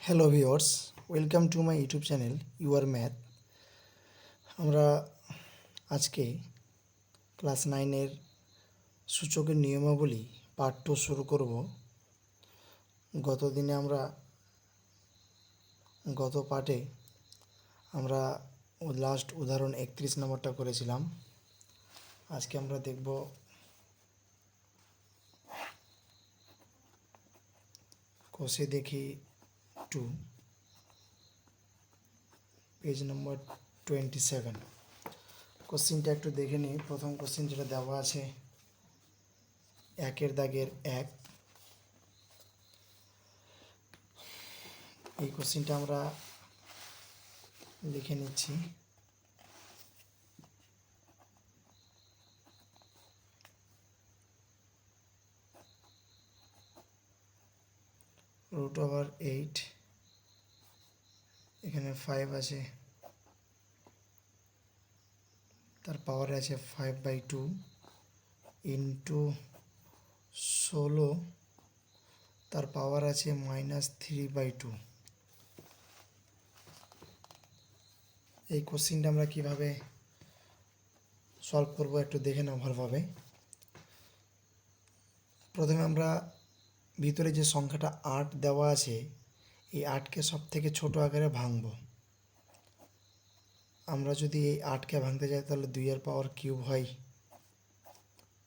Hello viewers, welcome to my YouTube channel your math. আমরা আজকে class 9-এর সূচকের নিয়মাবলী পার্ট 2 শুরু করব। গত পার্টে আমরা লাস্ট উদাহরণ 31 নম্বরটা করেছিলাম। আজকে আমরা দেখব কষে দেখি 2, পেজ নম্বর 27। কোশ্চিনটা একটু দেখে নিই। প্রথম কোশ্চিন যেটা দেওয়া আছে 1-এর দাগের 1, এই কোশ্চিনটা আমরা লিখে নিচ্ছি। √8, এখানে 5 আছে, তার পাওয়ার আছে 5/2 ইন্টু 16, তার পাওয়ার আছে -3/2। এই কোশ্চিনটা আমরা কিভাবে সলভ করব একটু দেখে নাও ভালোভাবে। প্রথমে আমরা ভিতরে যে সংখ্যাটা 8 দেওয়া আছে, এই 8কে সব থেকে ছোট আকারে ভাঙব। আমরা যদি এই 8কে ভাঙতে যাই তাহলে 2-এর পাওয়ার কিউব হয়,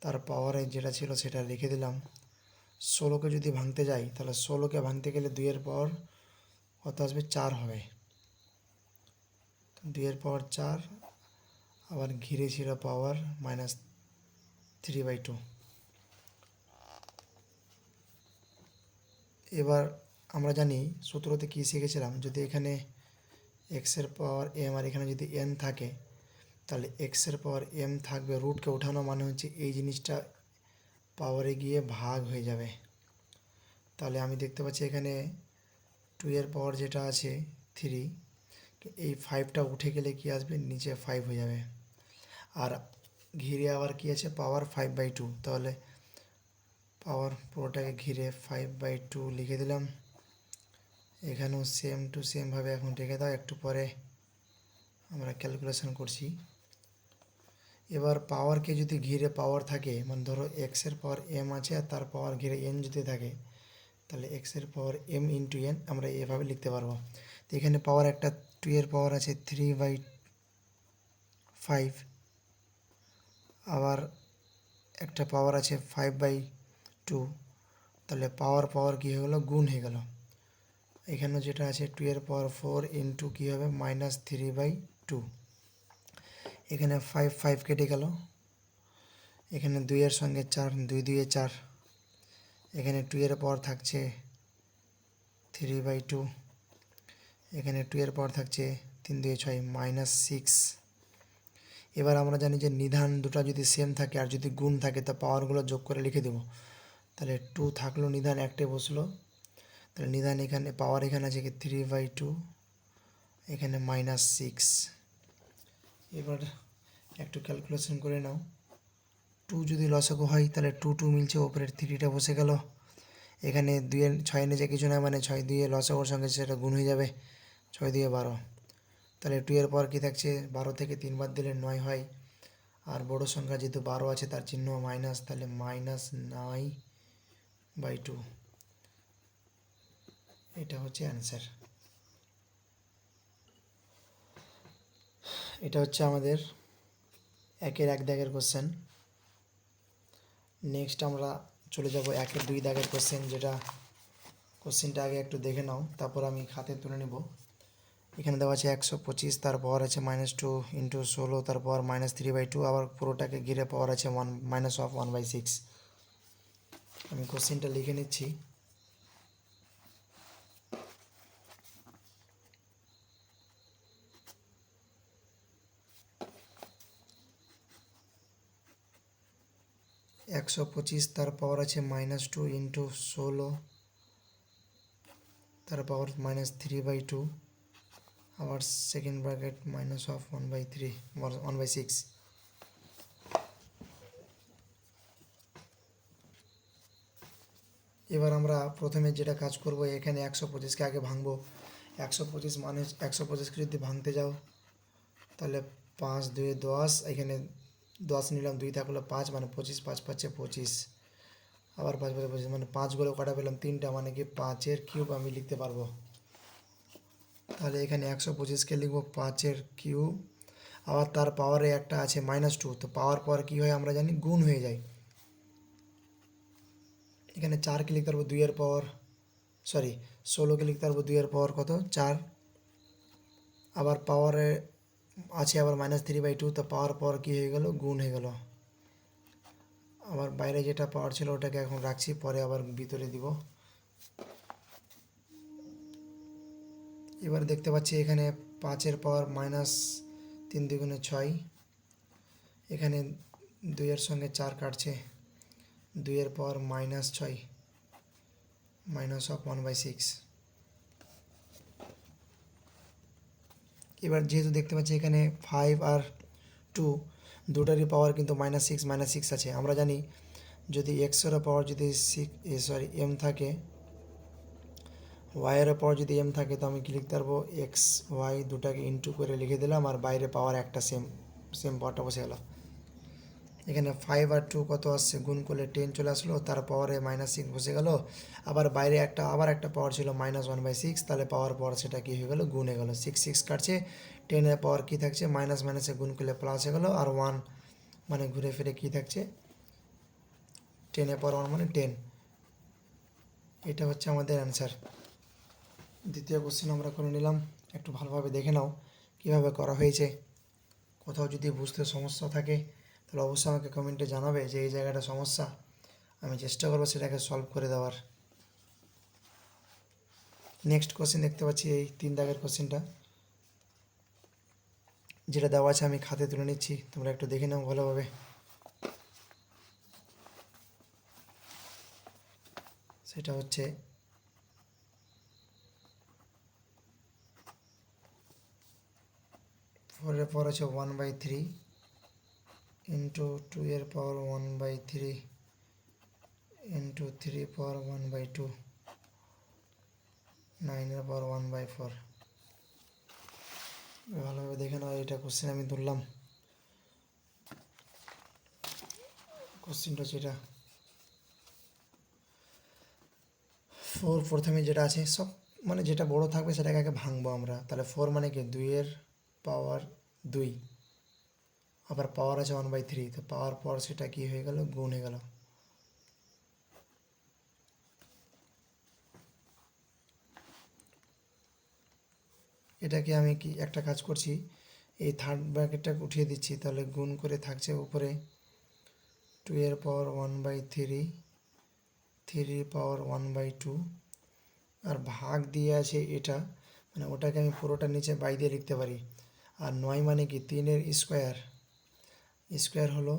তার পাওয়ারে যেটা ছিল সেটা রেখে দিলাম। 16কে যদি ভাঙতে যাই তাহলে 16কে ভাঙতে গেলে 2-এর পাওয়ার কত আসবে? 4 হবে। 2-এর পাওয়ার 4, আবার ঘিরে ছিল পাওয়ার -3/2। এবার আমরা জানি সূত্রতে কী শিখেছিলাম, যদি এখানে এক্সের পাওয়ার এম আর এখানে যদি এন থাকে তাহলে এক্সের পাওয়ার এম থাকবে, রুটকে ওঠানো মানে হচ্ছে এই জিনিসটা পাওয়ারে গিয়ে ভাগ হয়ে যাবে। তাহলে আমি দেখতে পাচ্ছি এখানে 2-এর পাওয়ার যেটা আছে 3, এই 5টা উঠে গেলে কি আসবে? নিচে 5 হয়ে যাবে। আর ঘিরে আবার কি আছে? পাওয়ার 5/2, তাহলে পাওয়ার পুরোটাকে ঘিরে 5/2 লিখে দিলাম। এখানেও সেম টু সেমভাবে এখন রেখে দাও, একটু পরে আমরা ক্যালকুলেশন করছি। এবার পাওয়ারকে যদি ঘিরে পাওয়ার থাকে, মানে ধরো এক্সের পাওয়ার এম আছে আর তার পাওয়ার ঘিরে এন যদি থাকে, তাহলে এক্সের পাওয়ার এম ইন্টু এন আমরা এভাবে লিখতে পারবো। তো এখানে পাওয়ার একটা 2-এর পাওয়ার আছে 3/5, আবার একটা পাওয়ার আছে 5/2, তাহলে পাওয়ার পাওয়ার কী হয়ে গেলো? গুণ হয়ে গেল। এখানে যেটা আছে 2-এর পাওয়ার 4 ইন্টু কী হবে? -3/2। এখানে 5 কেটে গেল, এখানে 2-এর সঙ্গে 4, 2 2 4, এখানে 2-এর পাওয়ার থাকছে 3/2, এখানে 2-এর পাওয়ার থাকছে 3 2 6 -6। এবার আমরা জানি যে নিধান দুটো যদি সেম থাকে আর যদি গুণ থাকে তা পাওয়ারগুলো যোগ করে লিখে দেবো। তাহলে 2 থাকলো, নিধান একটাই বসলো, তাহলে নিধান এখানে পাওয়ার এখানে আছে কি 3/2, এখানে -6। এবার একটু ক্যালকুলেশন করে নাও। 2 যদি লসাগু হয় তাহলে 2 2 মিলছে, ওপরের 3টা বসে গেল। এখানে 2-এর 6 নিচে কিছু নয়, মানে 6 2 লসাগুর সঙ্গে সেটা গুণ হয়ে যাবে, 6 2 12। তাহলে 2-এর পর কী থাকছে? 12 থেকে 3 বাদ দিলে 9 হয়, আর বড় সংখ্যা যেহেতু 12 আছে তার চিহ্ন মাইনাস, তাহলে -9/2। এটা হচ্ছে অ্যান্সার। এটা হচ্ছে আমাদের 1-এর 1 দাগের কোশ্চেন। নেক্সট আমরা চলে যাব 1-এর 2 দাগের কোশ্চেন, যেটা কোশ্চেনটা আগে একটু দেখে নাও, তারপর আমি খাতে তুলে নেব। এখানে দেওয়া আছে 125, তার পাওয়ার আছে -2 ইন্টু 16, তার পাওয়ার -3/2, আবার পুরোটাকে ঘিরে পাওয়ার আছে 1/6। আমি কোশ্চেনটা লিখে নিচ্ছি। -125, তার পাওয়ার আছে -2 ইন্টু 16, তার পাওয়ার -3/2, আবার সেকেন্ড ব্র্যাকেট -1/6। এবার আমরা প্রথমে যেটা কাজ করব, এখানে 125কে আগে ভাঙবো। 125 মানে 125কে যদি ভাঙতে যাও তাহলে 5 2 10, এখানে 10 নিলাম, 2 থাকলো 5, মানে 25, 5 5 25, আবার 5 5 25, মানে 5গুলো কাটা পেলাম 3টা, মানে কি 5-এর কিউব আমি লিখতে পারবো। তাহলে এখানে 125কে লিখবো 5-এর কিউব, আবার তার পাওয়ারে একটা আছে -2, তো পাওয়ার পর কী হয় আমরা জানি গুণ হয়ে যায়। এখানে 4কে লিখতে পারবো 2-এর পাওয়ার, সরি 16কে লিখতে পারবো 2-এর পাওয়ার কত 4, আবার পাওয়ারে আছে আবার -3/2, তো পাওয়ার পর কী হয়ে গেল গুণ হয়ে গেল। আবার বাইরে যেটা পাওয়ার ছিল ওটাকে এখন রাখছি, পরে আবার ভিতরে দিব। এবার দেখতে পাচ্ছি এখানে 5-এর পাওয়ার -3 2 6, এখানে 2-এর সঙ্গে 4 কাটছে, 2-এর পাওয়ার -6 -1/6। এবার যেহেতু দেখতে পাচ্ছি এখানে 5 আর 2 দুটারই পাওয়ার কিন্তু -6 -6 আছে, আমরা জানি যদি এক্সের পাওয়ার যদি m থাকে, ওয়াইয়ের পাওয়ার যদি m থাকে, তো আমি কি লিখতে পারবো এক্স ওয়াই দুটাকে ইনটু করে লিখে দিলাম, আর বাইরে পাওয়ার একটা সেম পাওয়ারটা বসে গেল। এখানে 5 আর 2 কত আসছে, গুণ করলে 10 চলে আসলো, তার পাওয়ারে -6 বসে গেল, আবার বাইরে আবার একটা পাওয়ার ছিল -1/6, তাহলে পাওয়ার পর সেটা কী হয়ে গেল গুণ হয়ে গেল। 6 6 কাটছে, 10-এর পাওয়ার কী থাকছে মাইনাস মাইনাসে গুণ করলে প্লাস হয়ে গেল, আর 1 মানে ঘুরে ফিরে কী থাকছে 10-এর পাওয়ার 1 মানে 10। এটা হচ্ছে আমাদের অ্যান্সার। দ্বিতীয় কোশ্চেন আমরা করে নিলাম, একটু ভালোভাবে দেখে নাও কীভাবে করা হয়েছে। কোথাও যদি বুঝতে সমস্যা থাকে তাহলে অবশ্যই আমাকে কমেন্টে জানাবে যে এই জায়গাটা সমস্যা, আমি চেষ্টা করবো সেটাকে সলভ করে দেওয়ার। নেক্সট কোশ্চেন দেখতে পাচ্ছি এই 3 দাগের কোশ্চেনটা, যেটা দেওয়া আছে আমি খাতে তুলে নিচ্ছি, তোমরা একটু দেখে নাও ভালোভাবে। সেটা হচ্ছে 4-এর পাওয়ার আছে 1/3 ইন্টু 2-এর পাওয়ার 1/3 ইন্টু 3 পাওয়ার 1/2, 9-এর পাওয়ার 1/4। ভালোভাবে দেখে নাও, এটা কোশ্চেন আমি ধরলাম। কোশ্চেনটা হচ্ছে এটা 4, প্রথমে যেটা আছে সব মানে যেটা বড় থাকবে সেটাকে আগে ভাঙবো আমরা। তাহলে 4 মানে কি 2-এর পাওয়ার 2, আবার পাওয়ার আছে 1/3, তো পাওয়ার পর সেটা কি হয়ে গেল গুণ হয়ে গেল। এটাকে আমি কি একটা কাজ করছি, এই থার্ড ব্র্যাকেটটা উঠিয়ে দিচ্ছি, তাহলে গুণ করে থাকছে উপরে 2-এর পাওয়ার 1/3, 3 পাওয়ার 1/2, আর ভাগ দিয়ে আছে এটা, মানে ওটাকে আমি পুরোটা নিচে বাই দিয়ে লিখতে পারি। আর 9 মানে কি 3-এর স্কোয়ার, স্কোয়ার হলো,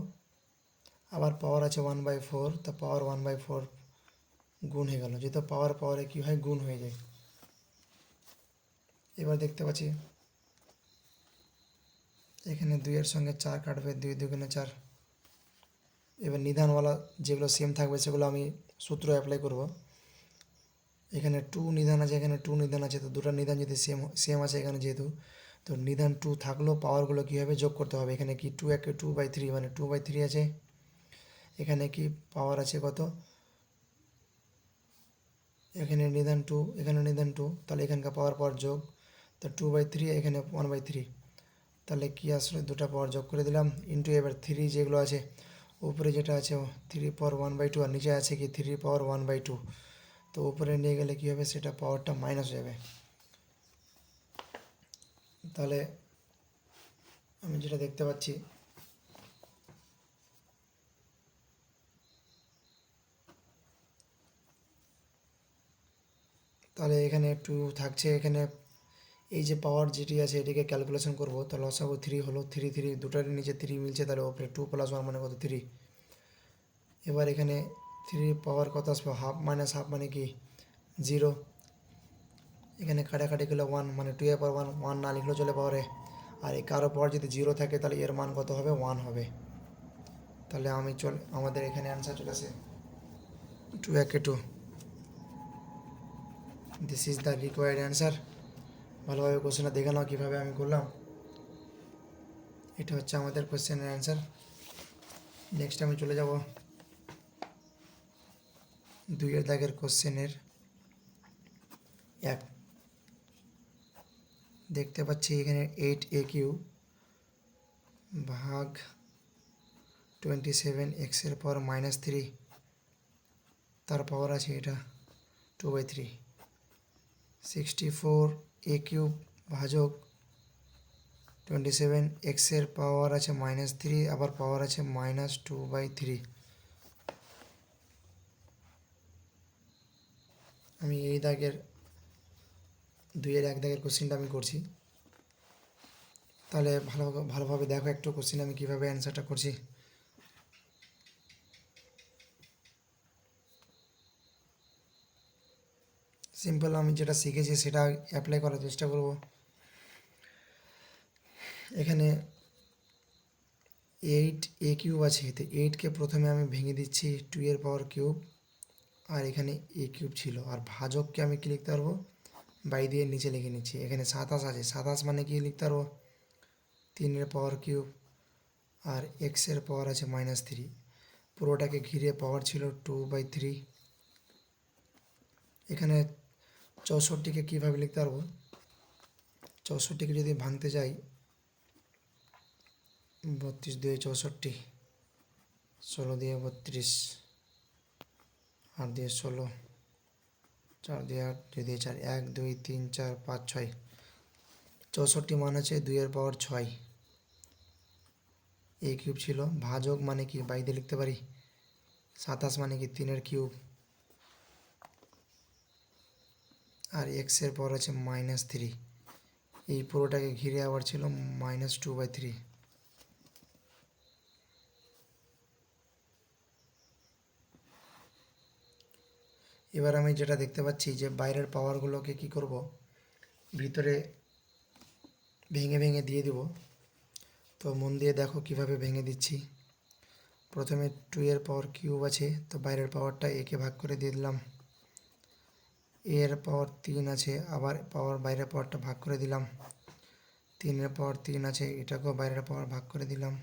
আবার পাওয়ার আছে 1/4, তো পাওয়ার 1/4 গুণ হয়ে গেল, যেহেতু পাওয়ার পাওয়ারে কী হয় গুণ হয়ে যায়। এবার দেখতে পাচ্ছি এখানে 2-এর সঙ্গে 4 কাটবে, 2 2 4। এবার নিধানওয়ালা যেগুলো সেম থাকবে সেগুলো আমি সূত্র অ্যাপ্লাই করব। এখানে 2 নিধান আছে, এখানে 2 নিধান আছে, তো দুটো নিধান যদি সেম আছে এখানে যেহেতু, তো নিধান 2 থাকলেও পাওয়ারগুলো কী হবে যোগ করতে হবে। এখানে কি 2/3 মানে 2/3 আছে, এখানে কি পাওয়ার আছে কত, এখানে নিধান 2, এখানে নিধান 2, তাহলে এখানকার পাওয়ার যোগ, তো 2/3 এখানে 1/3, তাহলে কি আসলে দুটো পাওয়ার যোগ করে দিলাম ইন্টু এবার 3 যেগুলো আছে উপরে যেটা আছে 3 পাওয়ার 1/2, আর নিচে আছে কি 3 পাওয়ার 1/2, তো উপরে নিয়ে গেলে কী হবে সেটা পাওয়ারটা মাইনাস হয়ে যাবে। তাহলে আমি যেটা দেখতে পাচ্ছি তাহলে এখানে 2 থাকছে, এখানে এই যে পাওয়ার যেটি আছে এটিকে ক্যালকুলেশন করব, তাহলে লসাগু 3 হলো, 3 3 দুটারই নিচে 3 মিলছে, তাহলে ওপরে 2 + 1 মানে কত 3। এবার এখানে 3 পাওয়ার কত আসবে হাফ, মাইনাস হাফ মানে কি 0, এখানে কাটাকাটি গেলে 1 মানে 2-এর পাওয়ার 1, 1 না লিখলেও চলে পাওয়ারে, আর এই কারো পাওয়ার যদি 0 থাকে তাহলে এর মান কত হবে 1 হবে। তাহলে আমাদের এখানে অ্যান্সার চলে আসে 2 2। This is the required answer. ভালোভাবে কোশ্চেনটা দেখে নাও কীভাবে আমি করলাম। এটা হচ্ছে আমাদের কোশ্চেনের অ্যান্সার। নেক্সট আমি চলে যাব 2 দাগের কোশ্চেনের 1। দেখতে পাচ্ছি এখানে 8a³ ভাগ 27 এক্সের পাওয়ার -3, তার পাওয়ার আছে এটা 2/3। 64a³ ভাজক 27 এক্সের পাওয়ার আছে -3, আবার পাওয়ার আছে -2/3। আমি এই দাগের 2-1 দাগের কোশ্চেনটা আমি করছি, তাহলে ভালোভাবে দেখো একটু কোশ্চেন আমি কীভাবে অ্যান্সারটা করছি। সিম্পল আমি যেটা শিখেছি সেটা অ্যাপ্লাই করার চেষ্টা করব। এখানে 8a³ আছে, তো 8কে প্রথমে আমি ভেঙে দিচ্ছি 2^3, আর এখানে a³ ছিল, আর ভাজককে আমি কী লিখতে পারবো, বাই দিয়ে নিচে লিখে নিচ্ছি। এখানে 27 আছে, 27 মানে কি লিখতে পারবো, 3^3, আর এক্সের পাওয়ার আছে -3, পুরোটাকে ঘিরে পাওয়ার ছিল 2/3। এখানে 64কে কীভাবে লিখতে পারবো, 64কে যদি ভাঙতে যাই, 32 দিয়ে 64, 16 দিয়ে 32, 8 দিয়ে 16, 4 দিয়ে 8, 2 দিয়ে 4, 1 2 3 4 5 6। 64 মান আছে 2^6। a³ ছিল, ভাজক মানে কি বাই দিয়ে লিখতে পারি, 27 মানে কি 3^3, আর এক্সের পাওয়ার আছে -3, এই পুরোটাকে ঘিরে আবার ছিল -2/3। এবার আমি যেটা দেখতে পাচ্ছি যে বাইরের পাওয়ারগুলোকে কি করব, ভিতরে ভেঙে ভেঙে দিয়ে দেব। তো মন দিয়ে দেখো কিভাবে ভেঙে দিচ্ছি। প্রথমে 2^3 আছে, তো বাইরের পাওয়ারটা একে ভাগ করে দিয়ে দিলাম। এর পাওয়ার 3 আছে, আবার বাইরের পাওয়ারটা ভাগ করে দিলাম। 3^3 আছে, এটাকেও বাইরের পাওয়ার ভাগ করে দিলাম।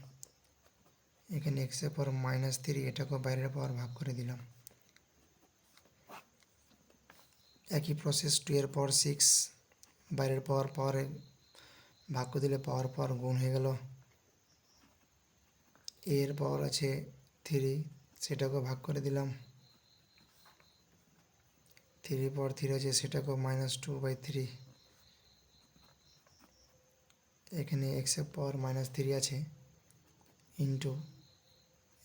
এখানে এক্সের পাওয়ার -3, এটাকেও বাইরের পাওয়ার ভাগ করে দিলাম। একই প্রসেস 2^6, বাইরের পাওয়ারে ভাগ করে দিলে পাওয়ার গুণ হয়ে গেল। এর পাওয়ার আছে 3, সেটাকেও ভাগ করে দিলাম। 3^3 আছে, সেটাকেও -2/3। এখানে এক্সের পাওয়ার -3 আছে, ইন্টু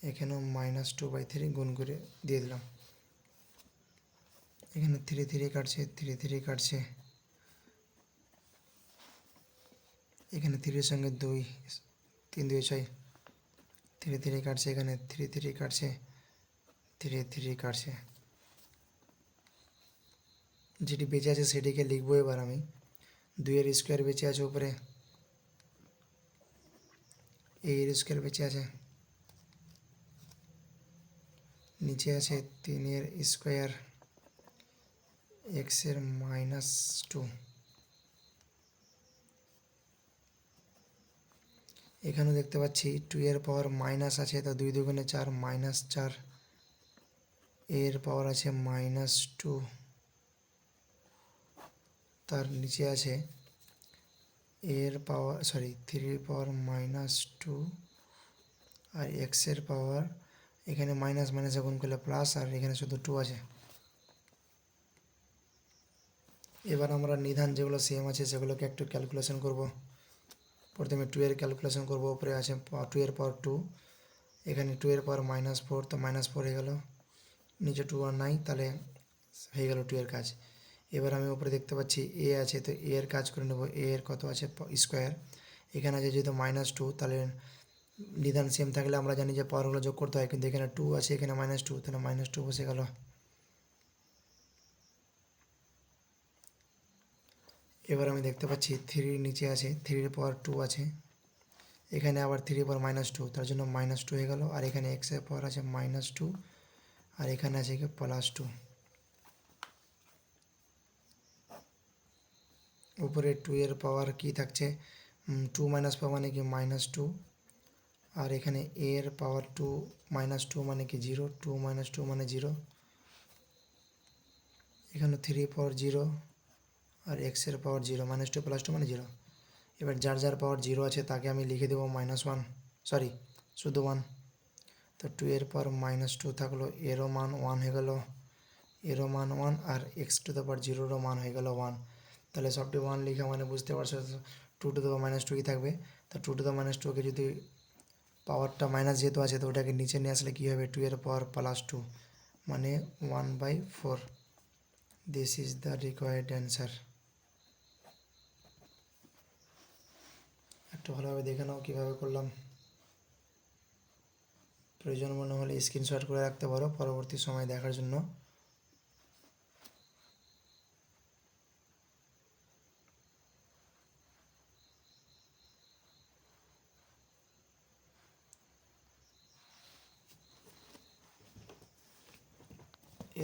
এখানেও -2/3 গুণ করে দিয়ে দিলাম। এখানে 3 কাটছে, 3 কাটছে, এখানে 3-এর সঙ্গে 2, 3 2 6, 3 কাটছে, এখানে 3 কাটছে, 3 কাটছে। যেটি বেঁচে আছে সেটিকে লিখবো এবার আমি। 2^2 বেঁচে আছে উপরে, a² বেঁচে আছে, নিচে আছে 3^2, এক্সের -2। এখানেও দেখতে পাচ্ছি 2 পাওয়ার মাইনাস আছে, তো 2 2 4, -4। এর পাওয়ার আছে -2, তার নিচে আছে এর পাওয়ার 3 পাওয়ার -2, আর এক্সের পাওয়ার এখানে মাইনাস মাইনাসে গুণ করলে প্লাস, আর এখানে শুধু 2 আছে। এবার আমরা নিধান যেগুলো সেম আছে সেগুলোকে একটু ক্যালকুলেশন করব। প্রথমে 2 ক্যালকুলেশন করব। উপরে আছে 2 2, এখানে 2 -4, তো -4 হয়ে গেল, নিচে 2 আর নাই, তাহলে হয়ে গেল 2 কাজ। এবার আমি উপরে দেখতে পাচ্ছি এ আছে, তো এ এর কাজ করে নেব। এর কত আছে স্কোয়ার, এখানে আছে যেহেতু -2, তাহলে নিধান সেম থাকলে আমরা জানি যে পাওয়ারগুলো যোগ করতে হয়, কিন্তু এখানে 2 আছে, এখানে -2, তাহলে -2 বসে গেল। এবার আমি দেখতে পাচ্ছি 3 নিচে আছে, 3^2 আছে, এখানে আবার 3^2, তার জন্য -2 হয়ে গেল, আর এখানে এক্সের পাওয়ার আছে -2, আর এখানে আছে কি +2। উপরে 2 এর পাওয়ার কি থাকছে 2 মাইনাস পাওয়ার মানে কি -2, আর এখানে a এর পাওয়ার 2 -2 মানে কি 0, 2 - 2 মানে 0, এখানে 3 পাওয়ার 0 আর x এর পাওয়ার 0, -2 + 2 মানে 0। এবার যার যার পাওয়ার 0 আছে তাকে আমি লিখে দেবো -1, সরি শুধু 1। তো 2 এর পাওয়ার -2 থাকলো, এরও মান 1 হয়ে গেল, এরও মান 1, আর x⁻0 মান হয়ে গেল 1। তাহলে সবটি 1 লেখা মানে বুঝতে পারছো 2⁻2 কি থাকবে। তো 2⁻2কে যদি পাওয়ারটা মাইনাস যেহেতু আছে তো ওটাকে নিচে নিয়ে আসলে কী হবে 2 এর পাওয়ার +2 মানে 1/4। This is the required answer. একটু ভালোভাবে দেখে নাও কীভাবে করলাম। প্রয়োজন মনে হলে স্ক্রিনশট করে রাখতে পারো পরবর্তী সময় দেখার জন্য।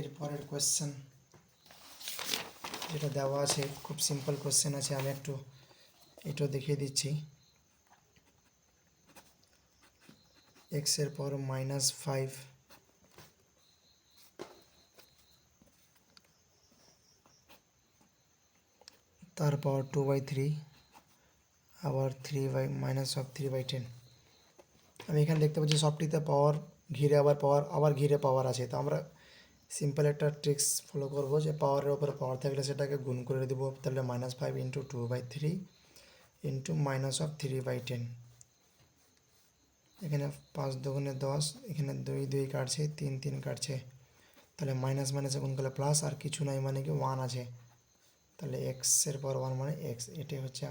এরপরের কোয়েশ্চেন যেটা দেওয়া আছে খুব সিম্পল কোয়েশ্চেন আছে, আমি একটু এটাও দেখিয়ে দিচ্ছি। x এর পাওয়ার -5 তার পাওয়ার 2/3 আবার -3/10। আমি এখানে দেখতে পাচ্ছি সবটিতে পাওয়ার ঘিরে আবার ঘিরে পাওয়ার আছে। তো আমরা সিম্পল একটা ট্রিক্স ফলো করব যে পাওয়ারের ওপরে পাওয়ার থাকলে সেটাকে গুণ করে দেবো। তাহলে -5 × 2/3 × -3/10। এখানে 5 × 10, এখানে 2 2 কাটছে, 3 3 কাটছে, তাহলে মাইনাস মাইনাসে গুণ করলে প্লাস, আর কিছু নাই মানে কি 1 আছে। তাহলে x এর পাওয়ার 1 মানে x, এটি হচ্ছে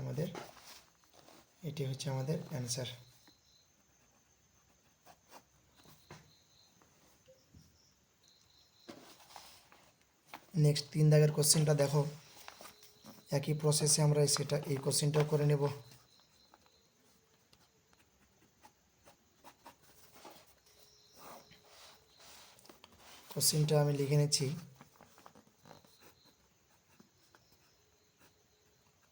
আমাদের অ্যান্সার। নেক্সট 3 দাগের কোশ্চেনটা দেখো, একই প্রসেসে আমরা এই কোশ্চেনটাও করে নেব। কোশ্চেনটা আমি লিখে নিচ্ছি।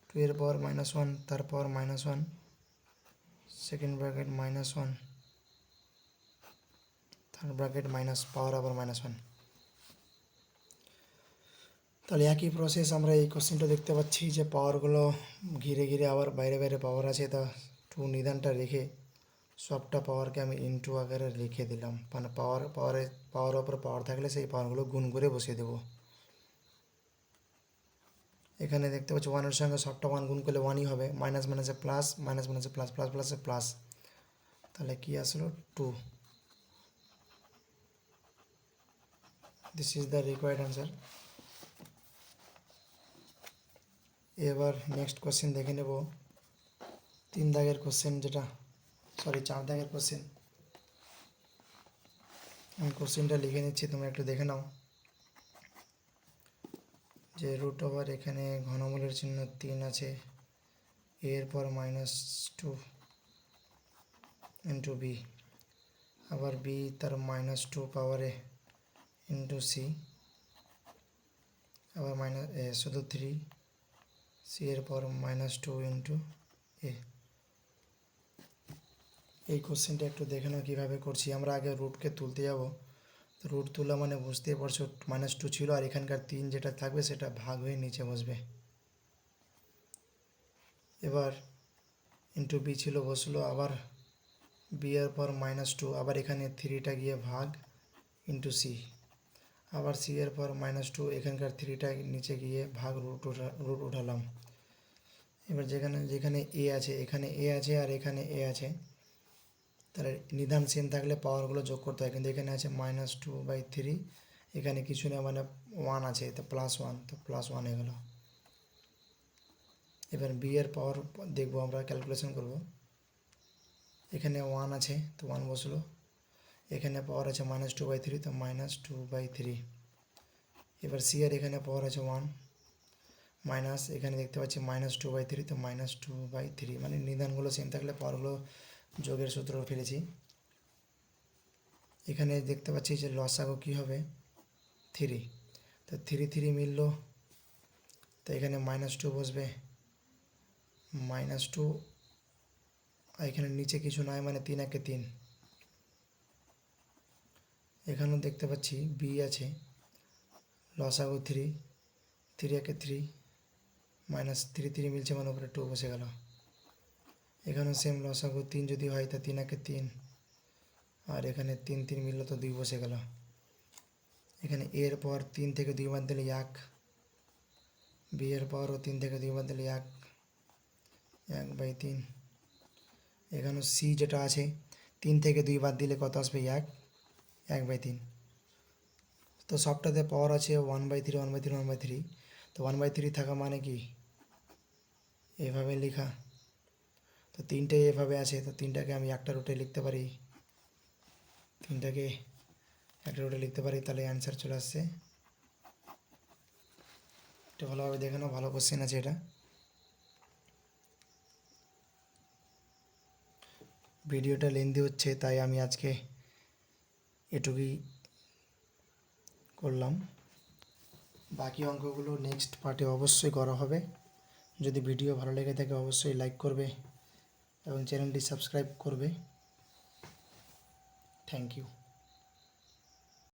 2 এর পাওয়ার -1 তার পাওয়ার -1, second bracket -1 third bracket minus পাওয়ার আবার -1। তাহলে একই প্রসেস আমরা এই কোশ্চেনটা দেখতে পাচ্ছি যে পাওয়ারগুলো ঘিরে ঘিরে আবার বাইরে বাইরে পাওয়ার আছে। তা নিদানটা রেখে সবটা পাওয়ারকে আমি ইনটু আকারে লিখে দিলাম, মানে পাওয়ার ওপর পাওয়ার থাকলে সেই পাওয়ারগুলো গুণ করে বসিয়ে দেবো। এখানে দেখতে পাচ্ছি 1 এর সঙ্গে সবটা 1 গুণ করলে 1ই হবে, মাইনাস মাইনাসে প্লাস, মাইনাস মাইনাসে প্লাস, প্লাস প্লাসে প্লাস, তাহলে কি আসলো 2। This is the required answer. এবার নেক্সট কোশ্চেন দেখে নেব 3 দাগের কোশ্চেন, 4 দাগের কোশ্চেন। আমি কোশ্চেনটা লিখে নিচ্ছি, তোমরা একটু দেখে নাও। যে √ এখানে ঘনমূলের চিহ্ন 3 আছে, এর পর -2 × b, আবার b তার -2 পাওয়ারে × c, আবার শুধু 3, c এর পর -2 × a। এই কোশ্চেনটা একটু দেখে নাও কীভাবে করছি। আমরা আগে রুটকে তুলতে যাব। তো রুট তোলা মানে বুঝতেই পারছো -2 ছিল, আর এখানকার 3 যেটা থাকবে সেটা ভাগ হয়ে নিচে বসবে। এবার × b ছিল বসলো, আবার b এর পর -2, আবার এখানে 3টা গিয়ে ভাগ × c, আবার c এর পর -2, এখানকার 3টা নিচে গিয়ে ভাগ রুট উঠালাম। এবার যেখানে a আছে এখানে a আছে, আর এখানে a আছে, তাহলে নিধান সেম থাকলে পাওয়ারগুলো যোগ করতে হয়, কিন্তু এখানে আছে -2/3, এখানে কিছু নেই মানে 1 আছে, তো +1, তো +1 হয়ে গেল। এবার b এর পাওয়ার দেখবো, আমরা ক্যালকুলেশন করব। এখানে 1 আছে তো 1 বসলো, এখানে পাওয়ার আছে -2/3, তো -2/3। এবার c এর এখানে পাওয়ার আছে 1 মাইনাস, এখানে দেখতে পাচ্ছি -2/3, তো -2/3, মানে নিদানগুলো সেম থাকলে পাওয়ারগুলো যোগের সূত্র ফেলেছি। এখানে দেখতে পাচ্ছি যে লসাগু কী হবে 3, তো 3 3 মিলল, তো এখানে -2 বসবে, -2, এখানে নিচে কিছু নয় মানে 3 একে 3। এখানেও দেখতে পাচ্ছি বি আছে, লসাগু 3, 3 একে 3, -3 3 মিলছে মানে উপরে 2 বসে গেল। এখানেও সেম লসাগু 3 যদি হয় তা 3 একে 3, আর এখানে 3 3 মিললে তো 2 বসে গেল। এখানে এ এর পাওয়ার 3 থেকে 2 বাদ দিলে 1, বি এর পাওয়ারও 3 থেকে 2 বাদ দিলে 1, 1/3। এখানেও সি যেটা আছে 3 থেকে 2 বাদ দিলে কত আসবে? 1, 1/3। তো সবটাতে পাওয়ার আছে 1/3 1/3 1/3। তো 1/3 থাকা মানে কি এভাবে লেখা, তো তিনটেই এভাবে আছে, তো তিনটাকে আমি একটা রুটে লিখতে পারি, তিনটাকে একটা রুটে লিখতে পারি, তাহলে অ্যান্সার চলে আসছে। এটা ভালোভাবে দেখে নাও, ভালো কোশ্চেন আছে এটা। ভিডিওটা লেন্দি হচ্ছে তাই আমি আজকে এটুকুই করলাম। বাকি অঙ্কগুলো নেক্সট পার্টে অবশ্যই করা হবে। যদি ভিডিও ভালো লেগে থাকে অবশ্যই লাইক করবে এবং চ্যানেলটি সাবস্ক্রাইব করবে। Thank you.